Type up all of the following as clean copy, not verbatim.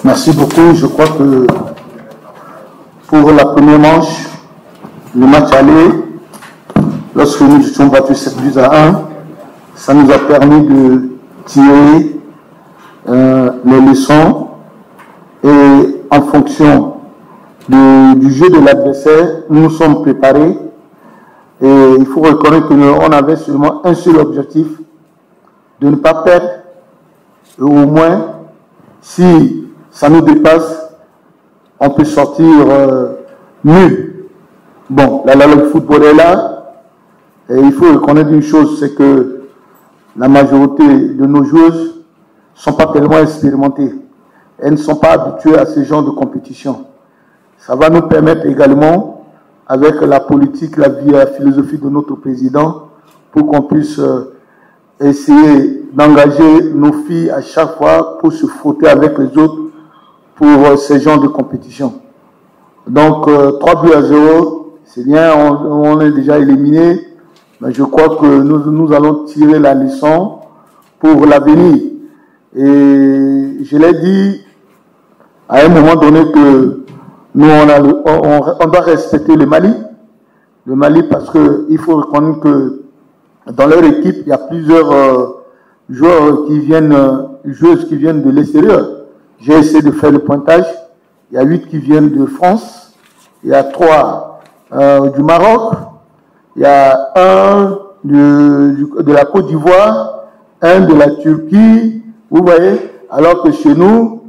Merci beaucoup. Je crois que pour la première manche, le match aller, lorsque nous étions battus 7-1, ça nous a permis de tirer les leçons et en fonction du jeu de l'adversaire, nous nous sommes préparés et il faut reconnaître qu'on avait seulement un seul objectif, de ne pas perdre et au moins, si ça nous dépasse, on peut sortir mieux. Bon, le football est là et il faut reconnaître une chose, c'est que la majorité de nos joueuses ne sont pas tellement expérimentées. Elles ne sont pas habituées à ce genre de compétition. Ça va nous permettre également, avec la politique, la philosophie de notre président, pour qu'on puisse essayer d'engager nos filles à chaque fois pour se frotter avec les autres pour ce genre de compétition. Donc 3-0, c'est bien, on est déjà éliminé, mais je crois que nous allons tirer la leçon pour l'avenir. Et je l'ai dit à un moment donné que nous, on doit respecter le Mali. Le Mali parce qu'il faut reconnaître que dans leur équipe, il y a plusieurs joueuses qui viennent de l'extérieur. J'ai essayé de faire le pointage. Il y a 8 qui viennent de France. Il y a 3 du Maroc. Il y a 1 de la Côte d'Ivoire, 1 de la Turquie. Vous voyez, alors que chez nous,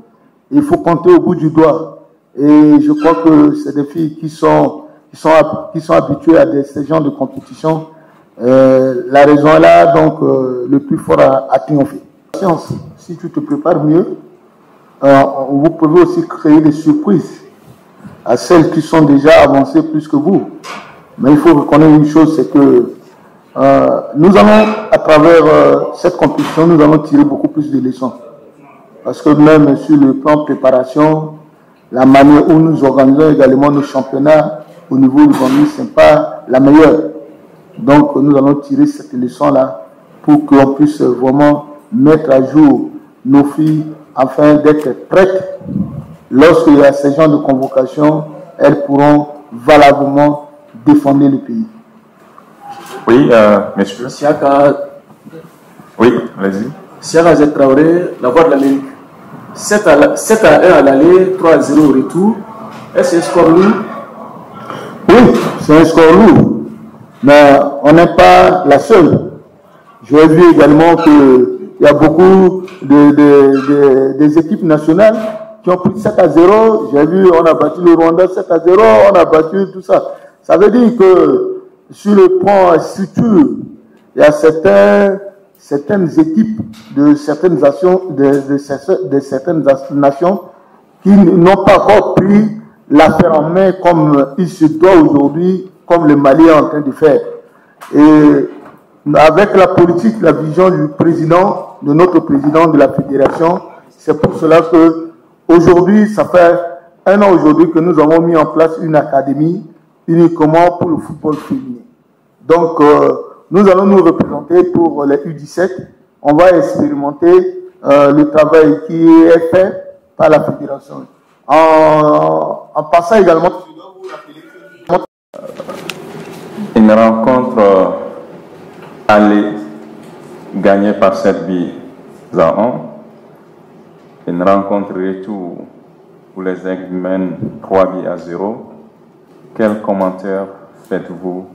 il faut compter au bout du doigt. Et je crois que c'est des filles qui sont habituées à ce genre de compétition. La raison est là, donc le plus fort a triomphé. Si tu te prépares mieux, vous pouvez aussi créer des surprises à celles qui sont déjà avancées plus que vous. Mais il faut reconnaître une chose, c'est que nous allons, à travers cette compétition, nous allons tirer beaucoup plus de leçons. Parce que même sur le plan de préparation, la manière où nous organisons également nos championnats au niveau du Gambie, ce n'est pas la meilleure. Donc nous allons tirer cette leçon-là pour qu'on puisse vraiment mettre à jour nos filles afin d'être prêtes. Lorsqu'il y a ce genre de convocation, elles pourront valablement défendre le pays. Oui, monsieur. Siaka. Oui, vas-y. Siaka Z Traoré, la voix de l'Amérique. 7-1 à l'aller, 3-0 au retour. Est-ce un score lourd? Oui, c'est un score lourd. Mais on n'est pas la seule. J'ai vu également qu'il y a beaucoup des équipes nationales qui ont pris 7-0. J'ai vu, on a battu le Rwanda 7-0, on a battu tout ça. Ça veut dire que sur le plan structure, il y a certaines équipes de certaines nations, de certaines nations qui n'ont pas encore pris l'affaire en main comme il se doit aujourd'hui, comme le Mali est en train de faire. Et avec la politique, la vision du président, de notre président de la fédération, c'est pour cela que aujourd'hui, ça fait 1 an aujourd'hui que nous avons mis en place une académie uniquement pour le football féminin. Donc, nous allons nous représenter pour les U17. On va expérimenter le travail qui est fait par la fédération. En passant également, une rencontre allée gagnée par 7-1. Une rencontre retour où les Aigles mènent 3-0. Quel commentaire faites-vous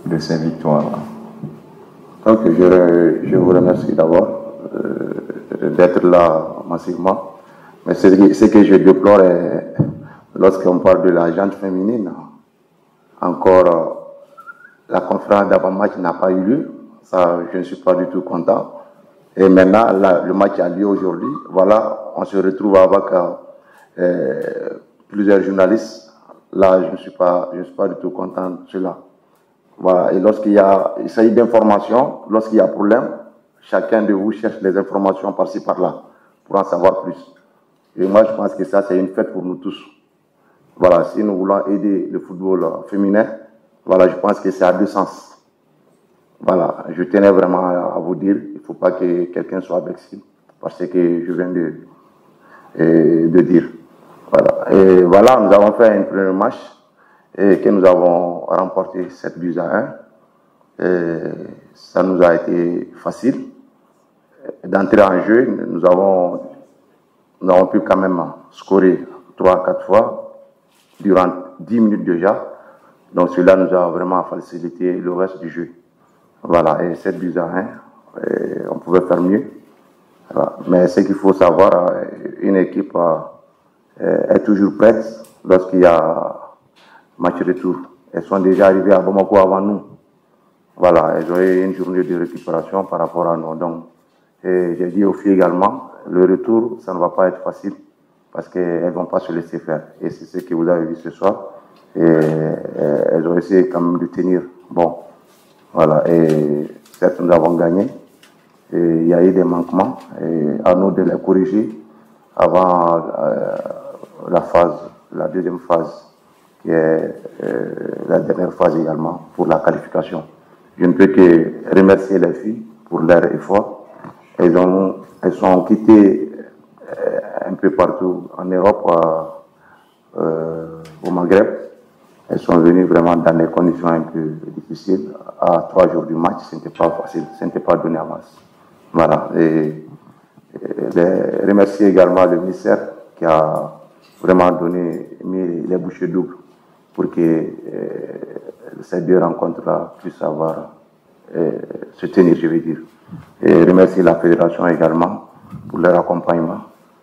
de ces victoires-là? Donc, je vous remercie d'abord d'être là massivement. Mais ce que je déplore, lorsqu'on parle de la gente féminine, encore la conférence d'avant-match n'a pas eu lieu. Ça, je ne suis pas du tout content. Et maintenant, le match a lieu aujourd'hui. Voilà, on se retrouve avec plusieurs journalistes. Là, je ne suis pas du tout content de cela. Voilà. Et il s'agit d'informations, lorsqu'il y a problème, chacun de vous cherche des informations par-ci par-là pour en savoir plus. Et moi, je pense que ça, c'est une fête pour nous tous. Voilà, si nous voulons aider le football féminin, voilà, je pense que c'est à deux sens. Voilà, je tenais vraiment à vous dire, il ne faut pas que quelqu'un soit vexé, parce que je viens de dire. Voilà. Et voilà, nous avons fait un premier match et que nous avons remporté 7-1. Et ça nous a été facile d'entrer en jeu. Nous avons pu quand même scorer 3-4 fois durant 10 minutes déjà. Donc cela nous a vraiment facilité le reste du jeu. Voilà, et 7-1, on pouvait faire mieux. Voilà. Mais ce qu'il faut savoir, une équipe est toujours prête lorsqu'il y a match retour. Elles sont déjà arrivées à Bamako avant nous. Voilà, elles ont eu une journée de récupération par rapport à nous. Donc, j'ai dit aux filles également, le retour, ça ne va pas être facile parce qu'elles ne vont pas se laisser faire. Et c'est ce que vous avez vu ce soir. Et elles ont essayé quand même de tenir. Bon, voilà. Et certes, nous avons gagné. Et il y a eu des manquements. Et à nous de les corriger avant la deuxième phase, qui est la dernière phase également pour la qualification. Je ne peux que remercier les filles pour leur effort. Elles sont quittées un peu partout en Europe, au Maghreb. Elles sont venues vraiment dans des conditions un peu difficiles. À 3 jours du match, ce n'était pas facile, ce n'était pas donné à masse. Voilà. Et remercier également le ministère qui a vraiment mis les bouchées doubles pour que ces deux rencontres-là puissent se tenir, je veux dire. Et remercier la fédération également pour leur accompagnement.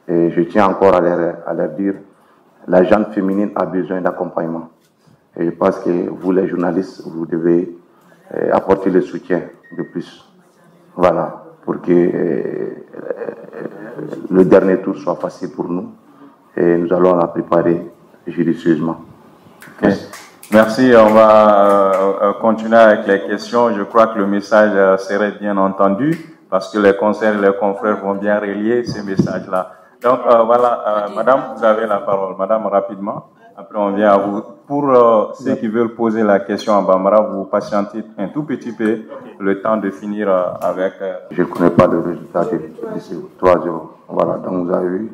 Et je tiens encore à leur dire, la gente féminine a besoin d'accompagnement. Et je pense que vous, les journalistes, vous devez apporter le soutien de plus. Voilà, pour que le dernier tour soit facile pour nous. Et nous allons la préparer judicieusement. Okay. Merci. On va continuer avec les questions. Je crois que le message serait bien entendu parce que les conseils et les confrères vont bien relier ces messages-là. Donc voilà, madame, vous avez la parole. Madame, rapidement. Après, on vient à vous. Pour ceux qui veulent poser la question en Bambara, vous patientez un tout petit peu le temps de finir avec... Je ne connais pas le résultat de ce 3-0. Voilà, donc vous avez vu.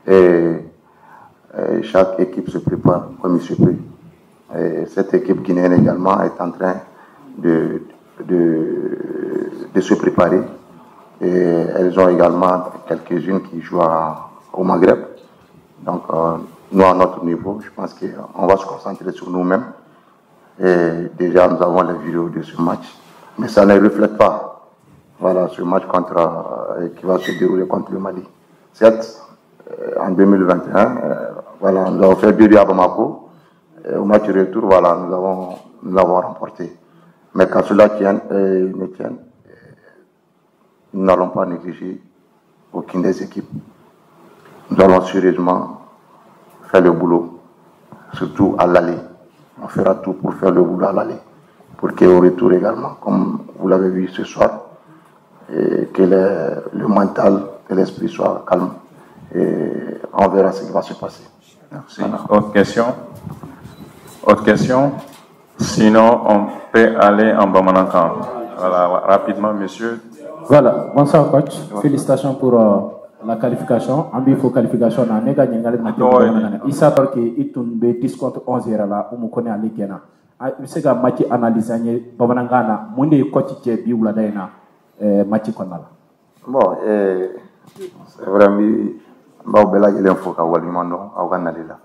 Et chaque équipe se prépare comme il se peut. Et cette équipe guinéenne également est en train de se préparer. Et elles ont également quelques-unes qui jouent au Maghreb. Donc, nous, à notre niveau, je pense qu'on va se concentrer sur nous-mêmes. Et déjà, nous avons les vidéos de ce match. Mais ça ne reflète pas, voilà, ce match qui va se dérouler contre le Mali. Certes, en 2021, voilà, nous avons fait 2-2 à Bamako. Au match retour, voilà, nous l'avons remporté. Mais quand cela ne tienne, nous n'allons pas négliger aucune des équipes. Nous allons sérieusement faire le boulot, surtout à l'aller. On fera tout pour faire le boulot à l'aller. Pour qu'au retour également, comme vous l'avez vu ce soir, et que le mental et l'esprit soient calmes. Et on verra ce qui va se passer. Merci. Voilà. Autre question? Autre question? Sinon, on peut aller en Bamanankan. Voilà, rapidement, monsieur. Voilà, bonsoir coach. Félicitations pour la qualification. Ambifo qualification na nega nyangale na Issa Torki itumbe 10 contre 11 era la umukone aligena. Misega match analysanye Bamanangana mundi coach bi wula dayna match konala. Bon, c'est vraiment ba bela ile foka walimando au kanalila.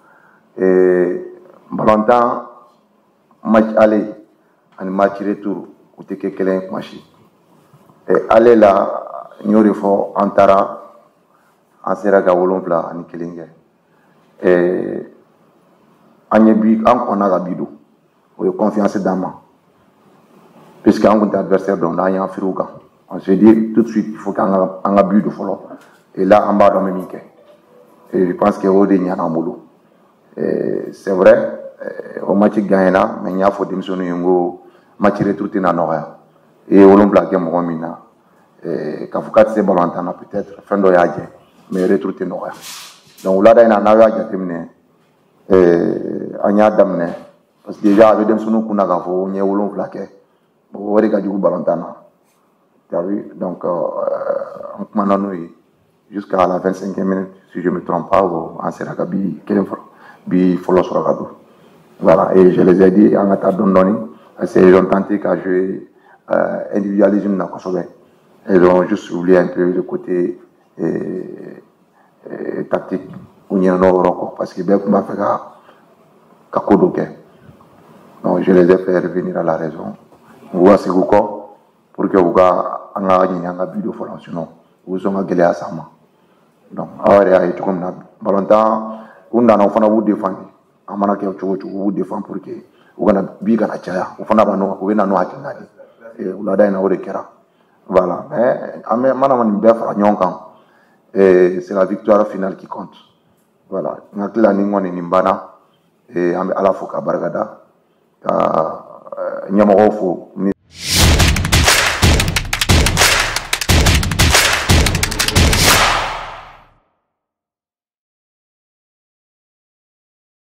Balantan match aller and match retour uteke kelen machi. Aller la nyori fo antara ansera ga wolonfla ani kelinge. Anyebi an kona ga bido. O confiance dans moi. Puisque un adversaire donc là il y a un firouga. On se dit tout de suite il faut qu'on a un but de follow. Et là en bas dans mes miquets. Et je pense que Odé n'y a pas molo. C'est vrai, au match gagné mais il y a faut démissionner un match retourné dans l'horaire. Et on l'a blagué mon mina. Quand vous cassez Balantana peut-être fin de l'année, mais retourné dans l'horaire. Donc là il y a un avage terminé. On y a d'amener. Parce que déjà avec des sons qu'on a gagné, on y a on blagué. On va regarder du Balantana. Tu as vu donc on maintenant nous jusqu'à la 25e minute, si je ne me trompe pas, en Serakabi, Bi Folosoragado. Voilà, et je les ai dit en attendant, ils ont tenté qu'à jouer individualisme dans Kosovo. Ils ont juste oublié un peu le côté tactique où il y a un autre parce que bien qu'on va faire Kakodoke. Donc je les ai fait revenir à la raison. Vous c'est quoi pour que vous ayez un but de formation. Vous avez gagné à ça. Donc alors il y a tout comme ça. Balonta, on a enfant à vous défendre. Amana ke vous défendre pour que vous ayez bien à chaya. Vous fana bano, vous n'avez pas à tenir. Et vous l'avez dans le cœur. Voilà. Mais madame bien faire nyonkan. Et c'est la victoire finale qui compte. Voilà. Nakila ningo ni nimbana. Et à la fois Bargada, Nyamorofo.